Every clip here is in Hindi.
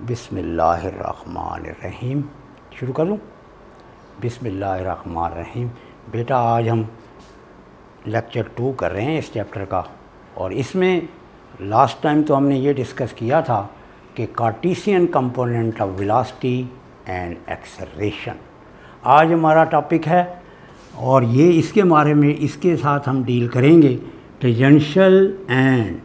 बिस्मिल्लाहिर्रहमानिर्रहीम। शुरू करूँ? बिस्मिल्लाहिर्रहमानिर्रहीम। बेटा आज हम लेक्चर 2 कर रहे हैं इस चैप्टर का, और इसमें लास्ट टाइम तो हमने ये डिस्कस किया था कि Cartesian component of velocity and acceleration आज हमारा टॉपिक है, और ये इसके बारे में इसके साथ हम डील करेंगे tangential and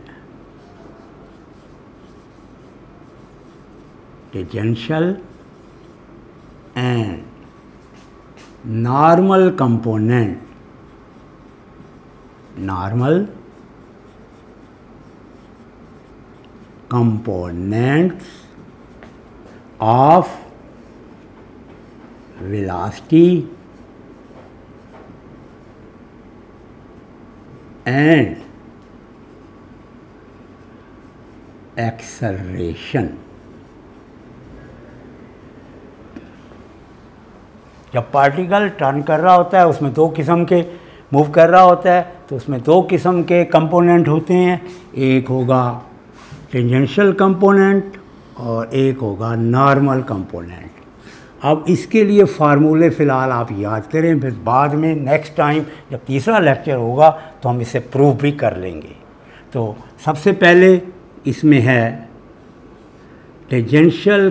normal components of velocity and acceleration। जब पार्टिकल टर्न कर रहा होता है, उसमें दो किस्म के मूव कर रहा होता है, तो उसमें दो किस्म के कंपोनेंट होते हैं। एक होगा टेंजेंशियल कंपोनेंट और एक होगा नॉर्मल कंपोनेंट। अब इसके लिए फार्मूले फ़िलहाल आप याद करें, फिर बाद में नेक्स्ट टाइम जब तीसरा लेक्चर होगा तो हम इसे प्रूव भी कर लेंगे। तो सबसे पहले इसमें है टेंजेंशियल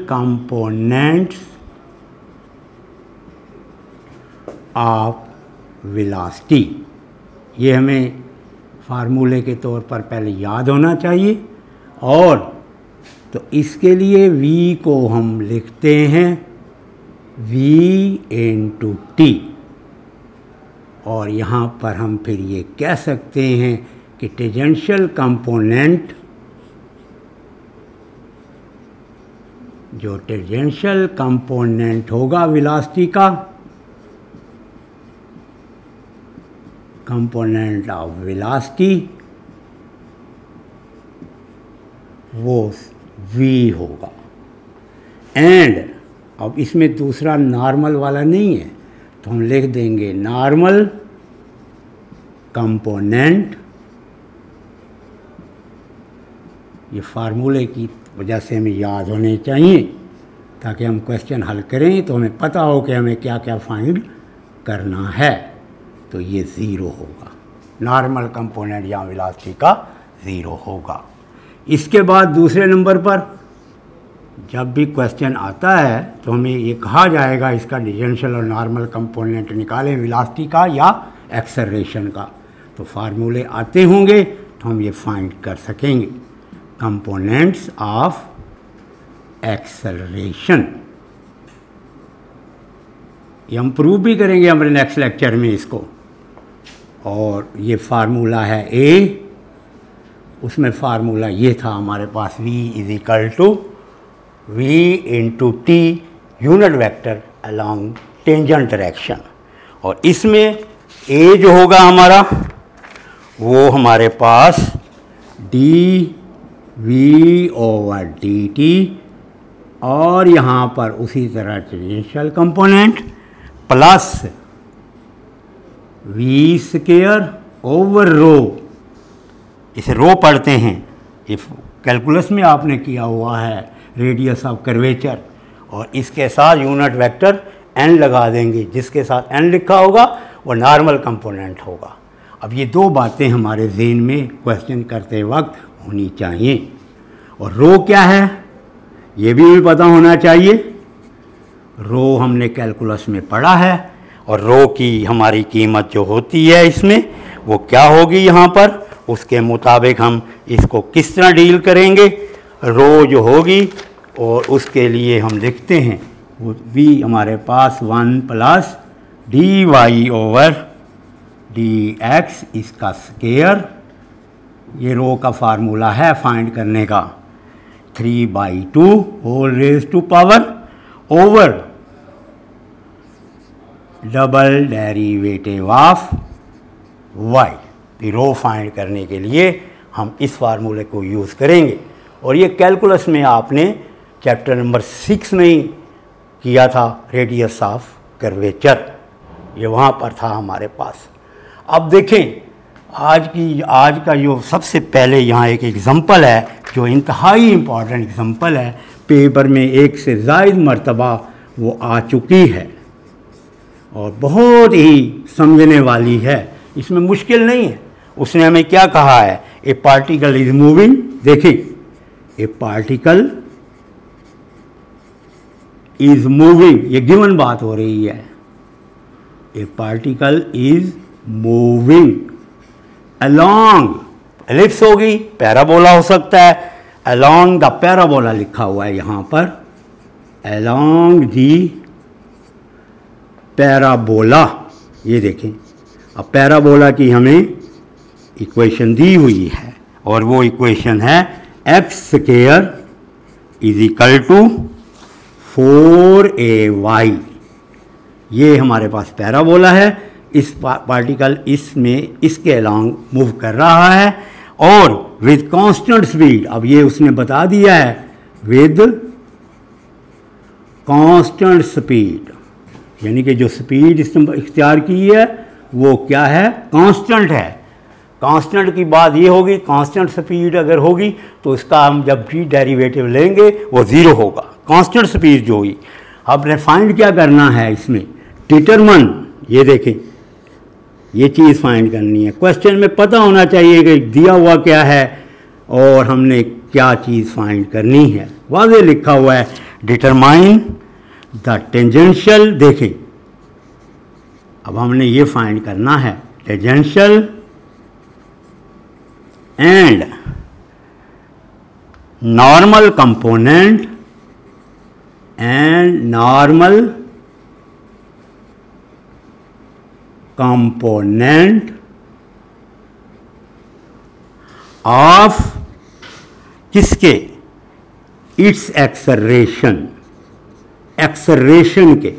कंपोनेंट्स ऑफ वेलोसिटी। ये हमें फार्मूले के तौर पर पहले याद होना चाहिए। और तो इसके लिए v को हम लिखते हैं v इंटू टी, और यहाँ पर हम फिर ये कह सकते हैं कि टेंजेंशियल कंपोनेंट, जो टेंजेंशियल कंपोनेंट होगा वेलोसिटी का, कंपोनेंट ऑफ वेलोसिटी, वो v होगा। एंड अब इसमें दूसरा नॉर्मल वाला नहीं है, तो हम लिख देंगे नॉर्मल कंपोनेंट। ये फार्मूले की वजह से हमें याद होने चाहिए, ताकि हम क्वेश्चन हल करें तो हमें पता हो कि हमें क्या क्या फाइंड करना है। तो ये 0 होगा, नॉर्मल कंपोनेंट या वेलोसिटी का 0 होगा। इसके बाद दूसरे नंबर पर जब भी क्वेश्चन आता है तो हमें ये कहा जाएगा इसका टेंजेंशियल और नॉर्मल कंपोनेंट निकालें वेलोसिटी का या एक्सेलरेशन का। तो फार्मूले आते होंगे तो हम ये फाइंड कर सकेंगे। कंपोनेंट्स ऑफ एक्सेलरेशन, ये हम प्रूव भी करेंगे हमारे नेक्स्ट लेक्चर में इसको। और ये फार्मूला है A, उसमें फार्मूला ये था हमारे पास v is equal to v into T unit vector along tangent direction. और इसमें A जो होगा हमारा, वो हमारे पास dv/dt, और यहाँ पर उसी तरह टेंजेंशियल कंपोनेंट प्लस v²/ρ। इसे रो पढ़ते हैं, ये कैलकुलस में आपने किया हुआ है, रेडियस ऑफ कर्वेचर, और इसके साथ यूनिट वेक्टर n लगा देंगे। जिसके साथ n लिखा होगा वो नॉर्मल कंपोनेंट होगा। अब ये दो बातें हमारे ज़हन में क्वेश्चन करते वक्त होनी चाहिए। और रो क्या है ये भी हमें पता होना चाहिए। रो हमने कैलकुलस में पढ़ा है, और रो की हमारी कीमत जो होती है इसमें वो क्या होगी यहाँ पर, उसके मुताबिक हम इसको किस तरह डील करेंगे। रो जो होगी, और उसके लिए हम लिखते हैं वो v हमारे पास 1 प्लस dy/dx इसका स्क्वायर। ये रो का फार्मूला है फाइंड करने का, 3/2 whole raise to power over double derivative of y। Rho find करने के लिए हम इस फार्मूले को यूज़ करेंगे। और ये कैलकुलस में आपने चैप्टर नंबर 6 में ही किया था, रेडियस ऑफ कर्वेचर, ये वहाँ पर था हमारे पास। अब देखें आज का जो सबसे पहले यहाँ एक एग्ज़ाम्पल है जो इंतहाई इम्पॉर्टेंट एग्ज़ाम्पल है, पेपर में एक से ज़ायद मरतबा वो आ चुकी है और बहुत ही समझने वाली है, इसमें मुश्किल नहीं है। उसने हमें क्या कहा है, ए पार्टिकल इज मूविंग, देखिए ए पार्टिकल इज मूविंग, ये गिवन बात हो रही है, ए particle is moving along, ellipse होगी, पैराबोला हो सकता है, अलोंग द पैराबोला लिखा हुआ है यहाँ पर, अलोंग दी पैराबोला, ये देखें। अब पैराबोला की हमें इक्वेशन दी हुई है और वो इक्वेशन है x square is equal to 4ay, ये हमारे पास पैराबोला है, इस पार्टिकल इसमें इसके अलोंग मूव कर रहा है और विद कांस्टेंट स्पीड, अब ये उसने बता दिया है विद कांस्टेंट स्पीड, यानी कि जो स्पीड इसने इख्तियार की है वो क्या है, कांस्टेंट है। कांस्टेंट की बात ये होगी, कांस्टेंट स्पीड अगर होगी तो इसका हम जब भी डेरिवेटिव लेंगे वो ज़ीरो होगा, कांस्टेंट स्पीड जो हुई। अब फाइंड क्या करना है इसमें, डिटरमिन, ये देखें ये चीज़ फाइंड करनी है। क्वेश्चन में पता होना चाहिए कि दिया हुआ क्या है और हमने क्या चीज़ फाइंड करनी है, वाज़े लिखा हुआ है डिटरमाइन द टेंजेंशियल, देखें अब हमने ये फाइंड करना है tangential and normal component and normal component of किसके, its acceleration, एक्सेलरेशन के,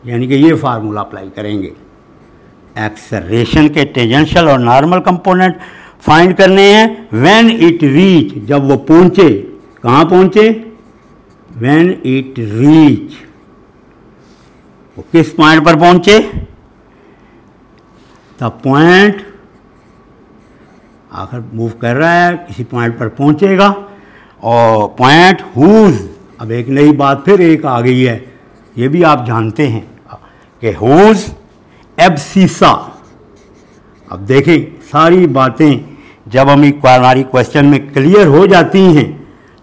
यानी कि ये फार्मूला अप्लाई करेंगे, एक्सेलरेशन के टेंजेंशियल और नॉर्मल कंपोनेंट फाइंड करने हैं। व्हेन इट रीच, जब वो पहुंचे, कहाँ पहुंचे, व्हेन इट रीच, वो किस पॉइंट पर पहुंचे, द पॉइंट, आखिर मूव कर रहा है किसी पॉइंट पर पहुंचेगा और पॉइंट हुज, अब एक नई बात फिर एक आ गई है, ये भी आप जानते हैं कि हुज एब्सिसा। अब देखें सारी बातें जब हमारी क्वेश्चन में क्लियर हो जाती हैं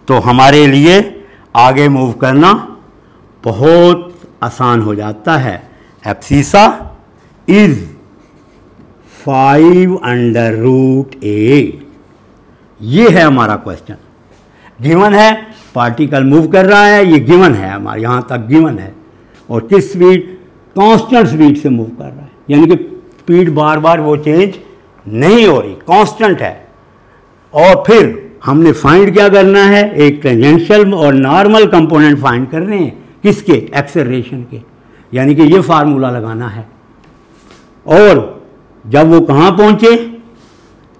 तो हमारे लिए आगे मूव करना बहुत आसान हो जाता है। एब्सिसा इज 5√8, ये है हमारा क्वेश्चन, गिवन है, पार्टिकल मूव कर रहा है, ये गिवन है हमारे यहाँ तक गिवन है, और किस स्पीड, कांस्टेंट स्पीड से मूव कर रहा है, यानी कि स्पीड बार बार वो चेंज नहीं हो रही, कांस्टेंट है। और फिर हमने फाइंड क्या करना है, एक टेंजेंशियल और नॉर्मल कंपोनेंट फाइंड करने हैं, किसके, एक्सेलरेशन के, यानी कि ये फार्मूला लगाना है। और जब वो कहाँ पहुँचे,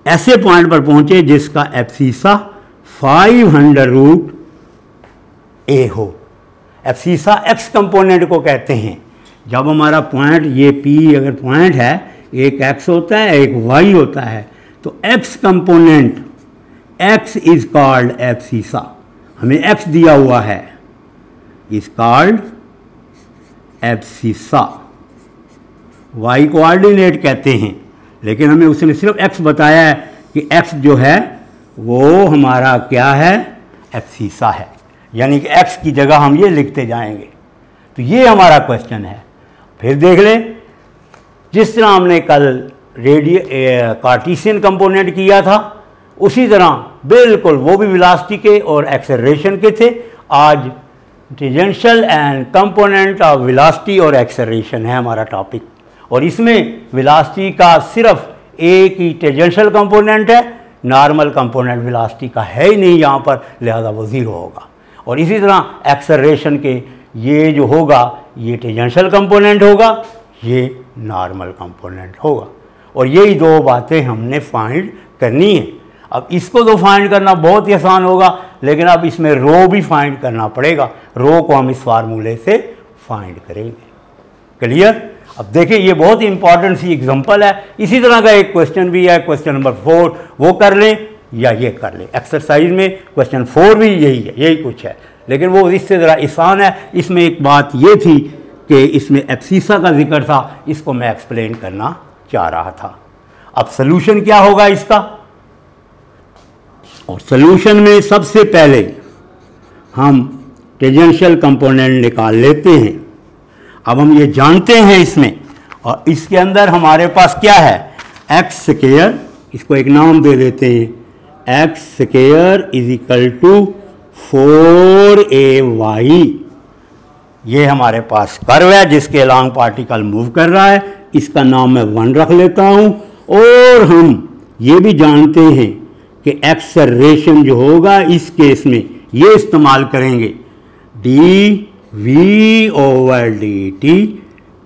ऐसे पॉइंट पर पहुँचे जिसका एब्सिसा 500√a हो। एब्सिसा एक्स कंपोनेंट को कहते हैं। जब हमारा पॉइंट, ये P अगर पॉइंट है, एक x होता है एक y होता है, तो x component, x is called abscissa, हमें x दिया हुआ है, is called abscissa, y coordinate कहते हैं, लेकिन हमें उसने सिर्फ x बताया है कि x जो है वो हमारा क्या है, एब्सिसा है, यानी कि x की जगह हम ये लिखते जाएंगे। तो ये हमारा क्वेश्चन है। फिर देख लें, जिस तरह हमने कल कार्टेशियन कंपोनेंट किया था उसी तरह बिल्कुल वो भी वेलोसिटी के और एक्सेलरेशन के थे। आज tangential and component of velocity और एक्सेलरेशन है हमारा टॉपिक, और इसमें वेलोसिटी का सिर्फ एक ही टेंजेंशियल कंपोनेंट है, नॉर्मल कंपोनेंट वेलोसिटी का है ही नहीं यहाँ पर, लिहाजा वो ज़ीरो होगा। और इसी तरह एक्सेलरेशन के ये जो होगा ये टेंजेंशियल कंपोनेंट होगा, ये नॉर्मल कंपोनेंट होगा, और यही दो बातें हमने फाइंड करनी है। अब इसको तो फाइंड करना बहुत ही आसान होगा, लेकिन अब इसमें रो भी फाइंड करना पड़ेगा। रो को हम इस फार्मूले से फाइंड करेंगे। क्लियर? अब देखिए ये बहुत इंपॉर्टेंट सी एग्जांपल है। इसी तरह का एक क्वेश्चन भी है, क्वेश्चन नंबर 4, वो कर लें या ये कर लें। एक्सरसाइज में क्वेश्चन 4 भी यही है, यही कुछ है, लेकिन वो इससे ज़रा आसान है। इसमें एक बात ये थी कि इसमें एब्सिसा का जिक्र था, इसको मैं एक्सप्लेन करना चाह रहा था। अब सोल्यूशन क्या होगा इसका, और सोल्यूशन में सबसे पहले हम टेंजेंशियल कंपोनेंट निकाल लेते हैं। अब हम ये जानते हैं इसमें, और इसके अंदर हमारे पास क्या है, एक्स स्क्वायर, इसको एक नाम दे देते हैं, x square is equal to 4ay। ये हमारे पास कर्व है जिसके अलॉन्ग पार्टिकल मूव कर रहा है, इसका नाम मैं 1 रख लेता हूं। और हम ये भी जानते हैं कि एक्सेलरेशन जो होगा इस केस में ये इस्तेमाल करेंगे, dv/dt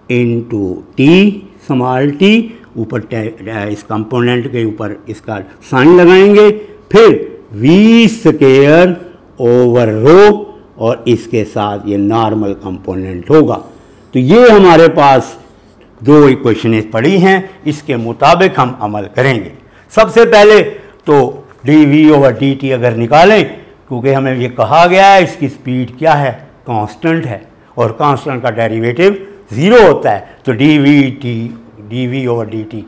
into T small T, ऊपर इस कंपोनेंट के ऊपर इसका साइन लगाएंगे, फिर v²/ρ और इसके साथ ये नॉर्मल कंपोनेंट होगा। तो ये हमारे पास 2 इक्वेशनें पड़ी हैं, इसके मुताबिक हम अमल करेंगे। सबसे पहले तो dv/dt अगर निकालें, क्योंकि हमें ये कहा गया है इसकी स्पीड क्या है, कांस्टेंट है, और कांस्टेंट का डेरिवेटिव 0 होता है, तो dv/dt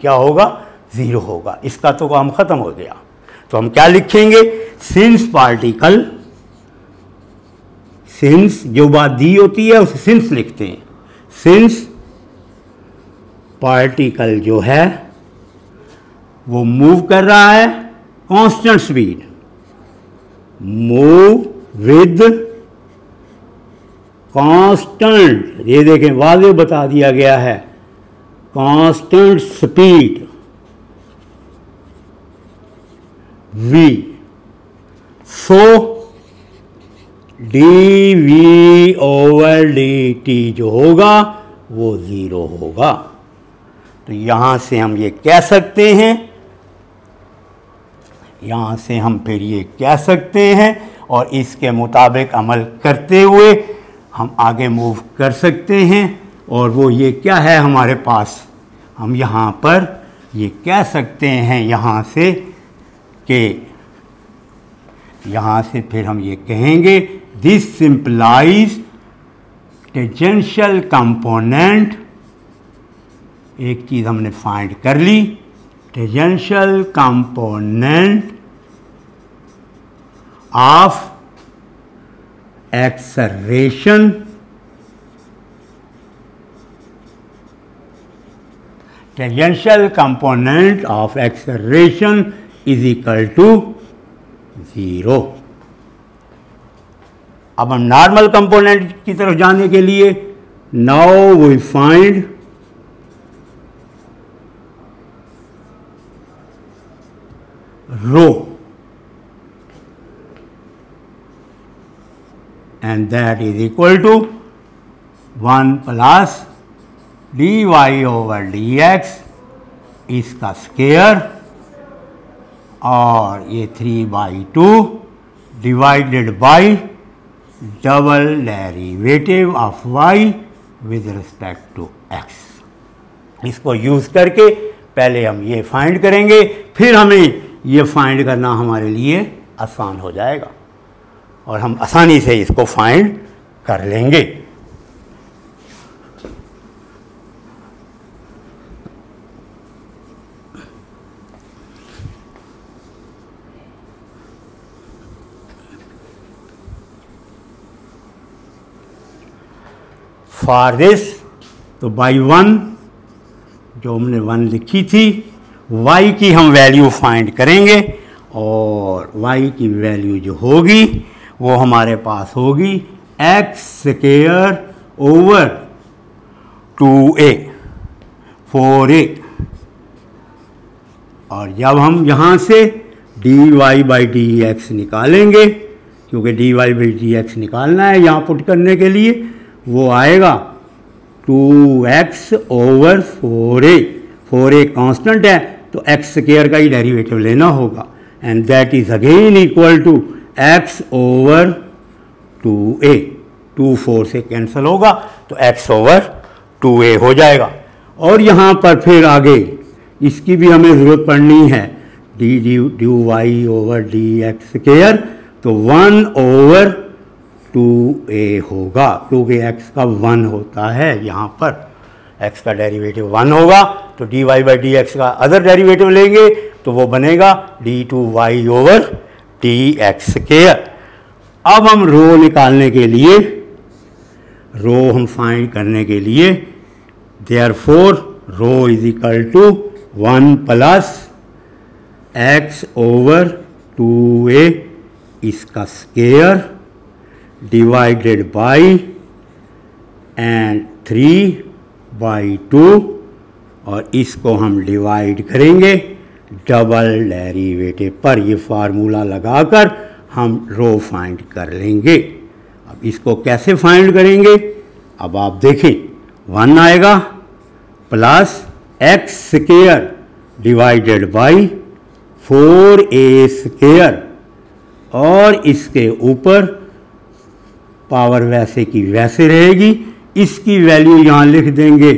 क्या होगा, 0 होगा। इसका तो काम ख़त्म हो गया। तो हम क्या लिखेंगे, सिंस पार्टिकल, सिंस जो बात दी होती है उसे सिंस लिखते हैं, सिंस पार्टिकल जो है वो मूव कर रहा है constant speed, move with constant, ये देखें वाज़े बता दिया गया है, कांस्टेंट स्पीड v, सो dv/dt जो होगा वो 0 होगा। तो यहां से हम ये कह सकते हैं, यहां से हम फिर ये कह सकते हैं, और इसके मुताबिक अमल करते हुए हम आगे मूव कर सकते हैं। और वो ये क्या है हमारे पास, हम यहाँ पर ये कह सकते हैं यहाँ से कि यहाँ से फिर हम ये कहेंगे, दिस सिंप्लाइज टेंजेंशियल कंपोनेंट, एक चीज़ हमने फाइंड कर ली, tangential component of acceleration tangential component of acceleration is equal to 0। अब हम नॉर्मल कंपोनेंट की तरफ जाने के लिए, now we find rho, and that is equal to 1 plus dy/dx इसका स्क्वायर, और ये 3/2 divided by double derivative of y with respect to x। इसको यूज़ करके पहले हम ये फाइंड करेंगे, फिर हमें ये फाइंड करना हमारे लिए आसान हो जाएगा और हम आसानी से इसको फाइंड कर लेंगे। फॉर दिस, तो बाई 1 जो हमने 1 लिखी थी, y की हम वैल्यू फाइंड करेंगे, और y की वैल्यू जो होगी वो हमारे पास होगी x² ओवर 2a 4a, और जब हम यहाँ से dy/dx निकालेंगे, क्योंकि dy/dx निकालना है यहाँ पुट करने के लिए, वो आएगा 2x over 4a, 4a constant है तो x² का ही डेरिवेटिव लेना होगा, and that is again equal to x over 2a, 2 4 से कैंसिल होगा तो x ओवर 2a हो जाएगा। और यहाँ पर फिर आगे इसकी भी हमें ज़रूरत पड़नी है, d d y over d x square, तो 1/2a होगा, क्योंकि x का 1 होता है, यहाँ पर x का डेरिवेटिव 1 होगा, तो dy बाई डी एक्स का अदर डेरिवेटिव लेंगे तो वो बनेगा d2y over d x square. अब हम रो निकालने के लिए, रो हम फाइंड करने के लिए, therefore rho is equal to 1 plus x over 2a इसका स्क्वायर डिवाइडेड बाई एंड 3/2, और इसको हम डिवाइड करेंगे डबल डेरिवेटिव पर। ये फार्मूला लगाकर हम रो फाइंड कर लेंगे। अब इसको कैसे फाइंड करेंगे, अब आप देखें, 1 आएगा plus X square divided by 4a square, और इसके ऊपर पावर वैसे की वैसे रहेगी, इसकी वैल्यू यहाँ लिख देंगे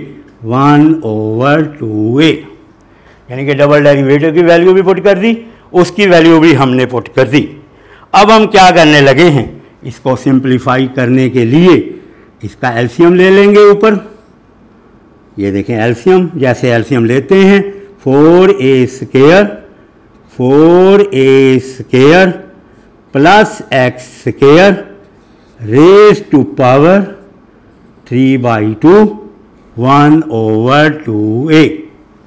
1/2a, यानी कि डबल डेरिवेटिव की वैल्यू भी पुट कर दी, उसकी वैल्यू भी हमने पुट कर दी। अब हम क्या करने लगे हैं, इसको सिंप्लीफाई करने के लिए इसका एलसीएम ले लेंगे ऊपर। ये देखें एलसीएम, जैसे एलसीएम लेते हैं 4a square plus X square raise to power 3/2 1/2a,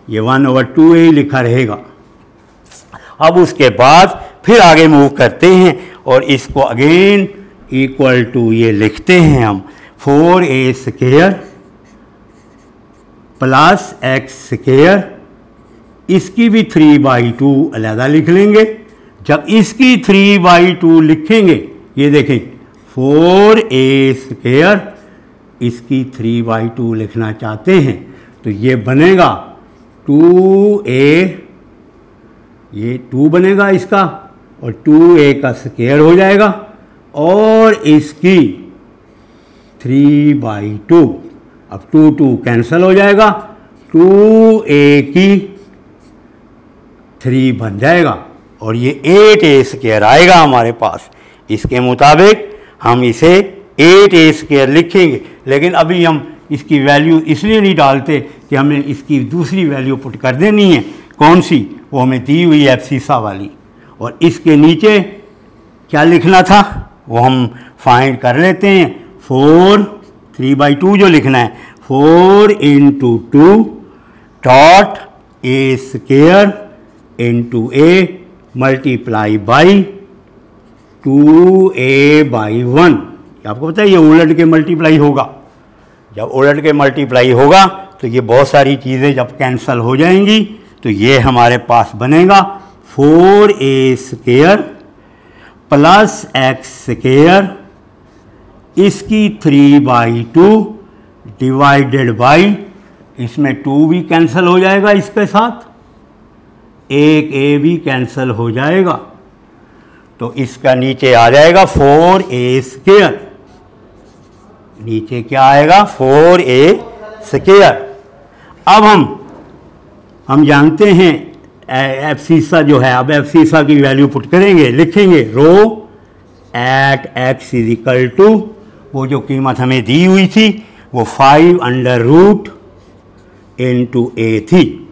ये 1/2a लिखा रहेगा। अब उसके बाद फिर आगे मूव करते हैं और इसको अगेन इक्वल टू ये लिखते हैं हम 4a square plus X square, इसकी भी 3/2 अलहदा लिख लेंगे। जब इसकी 3/2 लिखेंगे, ये देखें 4a स्क्वायर, इसकी 3/2 लिखना चाहते हैं तो ये बनेगा 2a, ये 2 बनेगा इसका, और 2a का स्क्वायर हो जाएगा, और इसकी 3/2, अब 2 कैंसिल हो जाएगा, 2a की 3 बन जाएगा, और ये 8a स्क्वायर आएगा हमारे पास। इसके मुताबिक हम इसे 8a स्क्वायर लिखेंगे, लेकिन अभी हम इसकी वैल्यू इसलिए नहीं डालते कि हमें इसकी दूसरी वैल्यू पुट कर देनी है। कौन सी, वो हमें दी हुई है एब्सिसा वाली, और इसके नीचे क्या लिखना था वो हम फाइंड कर लेते हैं। 3/2 जो लिखना है, 4 × 2 dot a square into a multiply by 2a/1। आपको पता है ये उलट के मल्टीप्लाई होगा, जब उलट के मल्टीप्लाई होगा तो ये बहुत सारी चीज़ें जब कैंसिल हो जाएंगी तो ये हमारे पास बनेगा 4a square plus X square, इसकी 3/2 डिवाइडेड बाई, इसमें 2 भी कैंसिल हो जाएगा, इसके साथ एक a भी कैंसिल हो जाएगा, तो इसका नीचे आ जाएगा 4a स्क्वायर। नीचे क्या आएगा, 4a स्क्वायर। अब हम जानते हैं एब्सिसा जो है, अब एब्सिसा की वैल्यू पुट करेंगे, लिखेंगे rho at x is equal to, वो जो कीमत हमें दी हुई थी वो 5√a थी,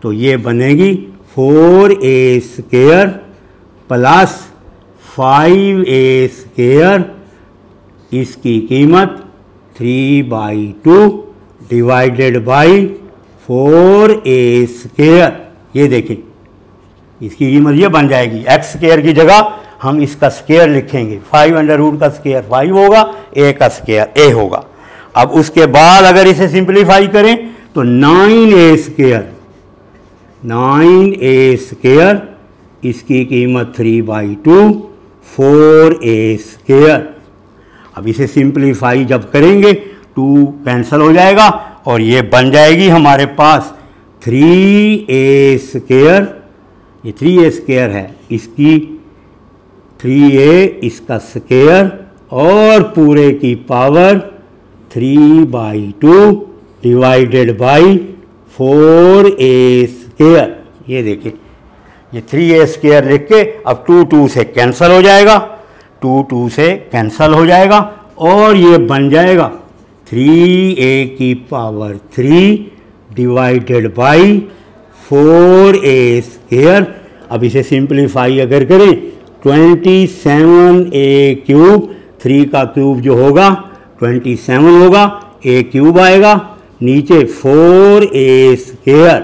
तो ये बनेगी 4a square plus 5a square, इसकी कीमत 3/2 डिवाइडेड बाई 4a स्क्वायर। ये देखें इसकी कीमत ये बन जाएगी, एक्स स्क्वायर की जगह हम इसका स्क्वायर लिखेंगे, 5√, का स्क्वायर 5 होगा, a का स्क्वायर a होगा। अब उसके बाद अगर इसे सिंप्लीफाई करें तो 9a स्क्वायर, इसकी कीमत 3/2 4a स्क्वायर। अब इसे सिंप्लीफाई जब करेंगे 2 कैंसिल हो जाएगा और ये बन जाएगी हमारे पास 3a स्क्वायर, ये 3a स्क्वायर है, इसकी 3a इसका स्क्वायर और पूरे की पावर 3/2 डिवाइडेड बाई 4a²। ये देखिए, ये 3a² लिख के अब 2 से कैंसिल हो जाएगा, 2 से कैंसिल हो जाएगा और ये बन जाएगा 3a³ डिवाइडेड बाई 4a²। अब इसे सिंप्लीफाई अगर करें 27a³, 3 का क्यूब जो होगा 27 होगा, a³ आएगा, नीचे 4a²।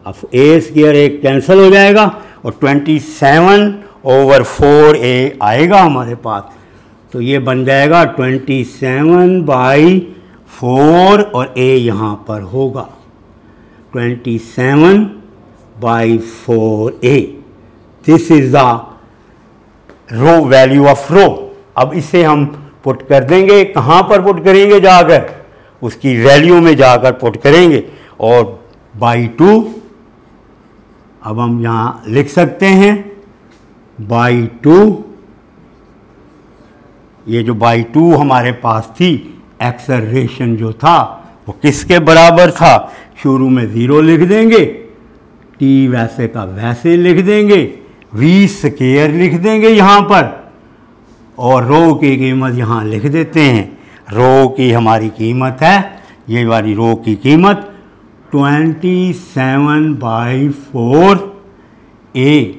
अब a² एक कैंसिल हो जाएगा और 27/4a आएगा हमारे पास। तो ये बन जाएगा 27/4 और a यहाँ पर होगा 27/4a। This is the rho value of rho. अब इसे हम पुट कर देंगे, कहाँ पर पुट करेंगे, जाकर उसकी वैल्यू में जाकर पुट करेंगे और बाई 2। अब हम यहाँ लिख सकते हैं बाई 2। ये जो बाई 2 हमारे पास थी, एक्सेलरेशन जो था वो किसके बराबर था, शुरू में 0 लिख देंगे, t वैसे का वैसे लिख देंगे, v² लिख देंगे यहाँ पर और रो की कीमत यहाँ लिख देते हैं। रो की हमारी कीमत है, ये वाली रो की कीमत 27/4a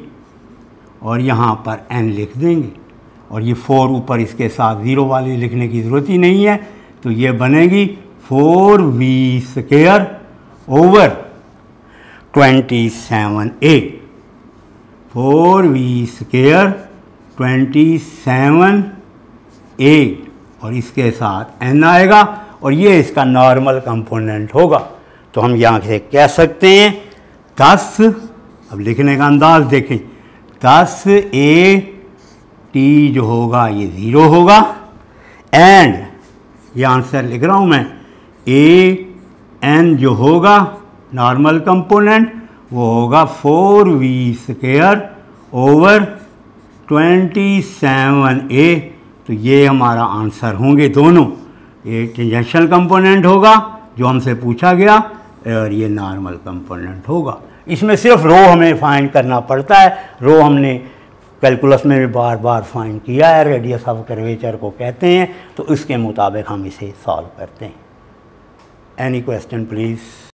और यहाँ पर n लिख देंगे और ये 4 ऊपर इसके साथ 0 वाली लिखने की ज़रूरत ही नहीं है। तो ये बनेगी 4v² over 27a, 4v² 27a और इसके साथ n आएगा और ये इसका नॉर्मल कंपोनेंट होगा। तो हम यहाँ से कह सकते हैं 10, अब लिखने का अंदाज देखें, 10a t जो होगा ये 0 होगा एंड ये आंसर लिख रहा हूँ मैं, an जो होगा नॉर्मल कंपोनेंट वो होगा 4v² ओवर 27a। तो ये हमारा आंसर होंगे दोनों, ये टेंजेंशियल कंपोनेंट होगा जो हमसे पूछा गया और ये नॉर्मल कंपोनेंट होगा। इसमें सिर्फ रो हमें फाइंड करना पड़ता है। रो हमने कैलकुलस में भी बार बार फाइंड किया है, रेडियस ऑफ कर्वेचर को कहते हैं। तो इसके मुताबिक हम इसे सॉल्व करते हैं। Any question please.